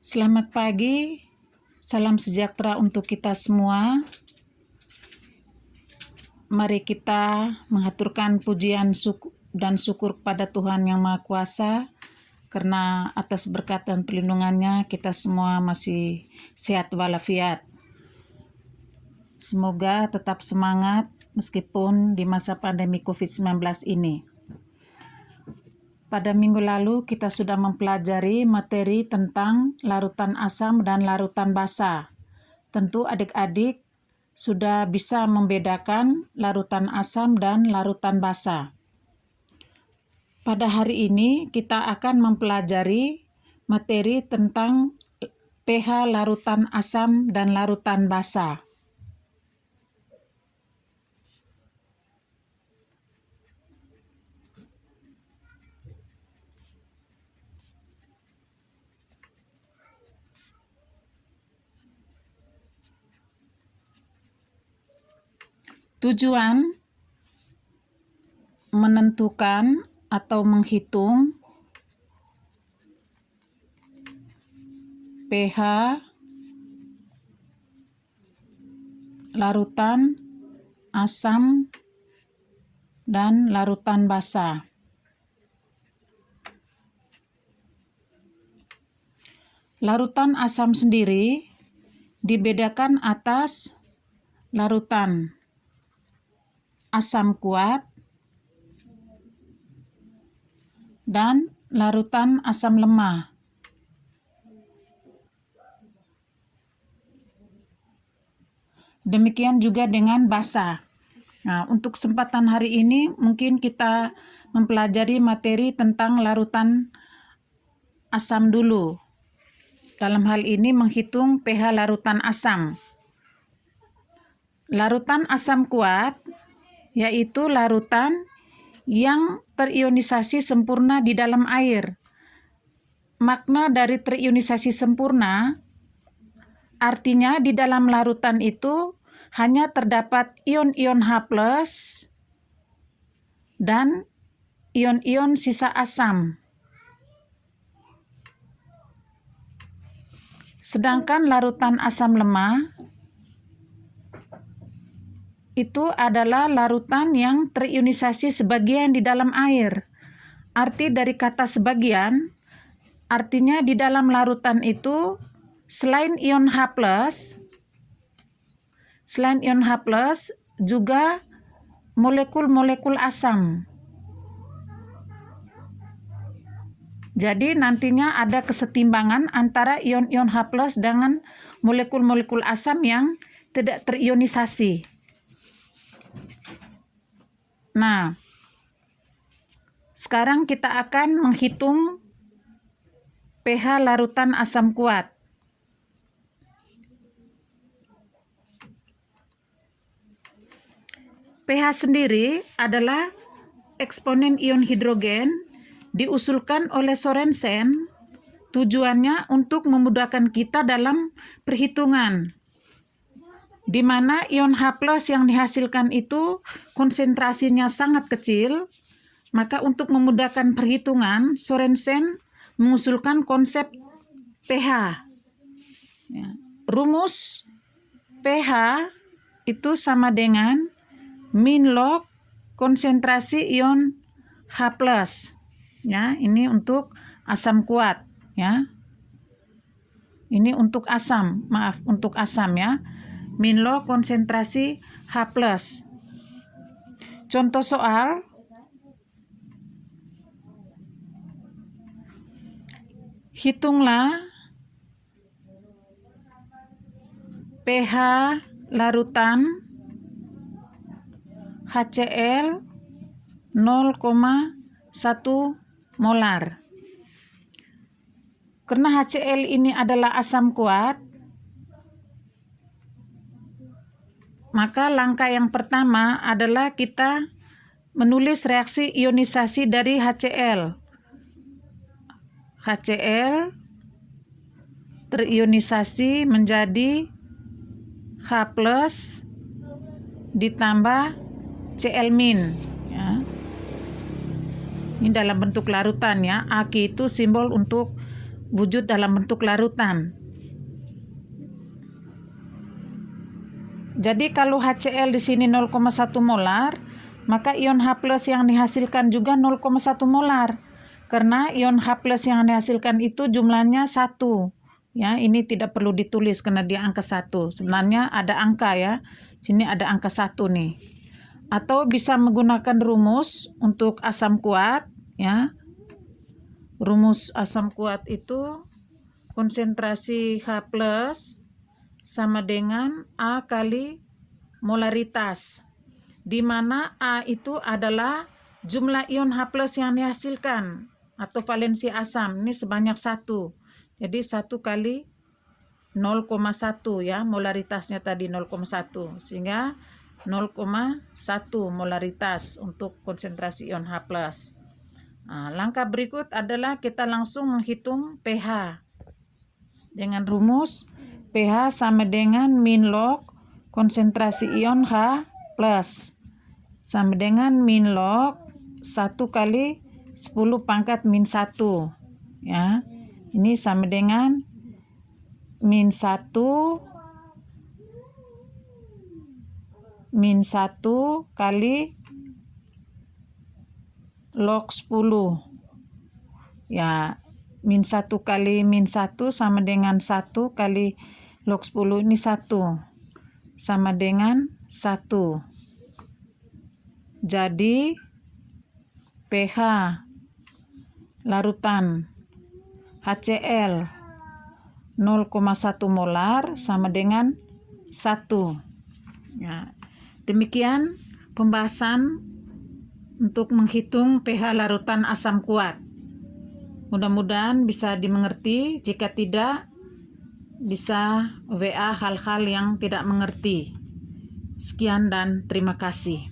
Selamat pagi, salam sejahtera untuk kita semua. Mari kita mengaturkan pujian dan syukur kepada Tuhan Yang Maha Kuasa, karena atas berkat dan perlindungannya kita semua masih sehat walafiat. Semoga tetap semangat meskipun di masa pandemi COVID-19 ini. Pada minggu lalu kita sudah mempelajari materi tentang larutan asam dan larutan basa. Tentu adik-adik sudah bisa membedakan larutan asam dan larutan basa. Pada hari ini kita akan mempelajari materi tentang pH larutan asam dan larutan basa. Tujuan menentukan atau menghitung pH larutan asam dan larutan basa. Larutan asam sendiri dibedakan atas larutan asam kuat dan larutan asam lemah. Demikian juga dengan basa. Nah, untuk kesempatan hari ini mungkin kita mempelajari materi tentang larutan asam dulu. Dalam hal ini menghitung pH larutan asam. Larutan asam kuat yaitu larutan yang terionisasi sempurna di dalam air. Makna dari terionisasi sempurna artinya di dalam larutan itu hanya terdapat ion-ion H+ dan ion-ion sisa asam. Sedangkan larutan asam lemah itu adalah larutan yang terionisasi sebagian di dalam air. Arti dari kata sebagian, artinya di dalam larutan itu selain ion H+, juga molekul-molekul asam. Jadi nantinya ada kesetimbangan antara ion-ion H+ dengan molekul-molekul asam yang tidak terionisasi. Nah, sekarang kita akan menghitung pH larutan asam kuat. pH sendiri adalah eksponen ion hidrogen diusulkan oleh Sorensen. Tujuannya untuk memudahkan kita dalam perhitungan, di mana ion H+ yang dihasilkan itu konsentrasinya sangat kecil. Maka untuk memudahkan perhitungan, Sorensen mengusulkan konsep pH. Rumus pH itu sama dengan min log konsentrasi ion H+. Ya, ini untuk asam kuat, ya. Ini untuk asam, untuk asam ya. Min log konsentrasi H+. Contoh soal. Hitunglah pH larutan HCl 0,1 molar. Karena HCl ini adalah asam kuat, maka langkah yang pertama adalah kita menulis reaksi ionisasi dari HCl. HCl terionisasi menjadi H+ ditambah Cl-. Ya. Ini dalam bentuk larutan ya. Aki itu simbol untuk wujud dalam bentuk larutan. Jadi kalau HCl di sini 0,1 molar, maka ion H+ yang dihasilkan juga 0,1 molar. Karena ion H+ yang dihasilkan itu jumlahnya 1. Ya, ini tidak perlu ditulis karena dia angka 1. Sebenarnya ada angka ya. Sini ada angka 1 nih. Atau bisa menggunakan rumus untuk asam kuat ya. Rumus asam kuat itu konsentrasi H+ sama dengan A kali molaritas, di mana A itu adalah jumlah ion H+ yang dihasilkan atau valensi asam. Ini sebanyak 1. Jadi 1 kali 0,1 ya, molaritasnya tadi 0,1. Sehingga 0,1 molaritas untuk konsentrasi ion H+. Nah, langkah berikut adalah kita langsung menghitung pH. Dengan rumus pH sama dengan min log konsentrasi ion H+ sama dengan min log 1 kali 10 pangkat min 1 ya. Ini sama dengan min 1 kali log 10 ya. Min 1 kali min 1 sama dengan 1 kali log 10, ini 1 sama dengan 1. Jadi pH larutan HCl 0,1 molar sama dengan 1. Ya, demikian pembahasan untuk menghitung pH larutan asam kuat. Mudah-mudahan bisa dimengerti. Jika tidak, bisa WA hal-hal yang tidak mengerti. Sekian dan terima kasih.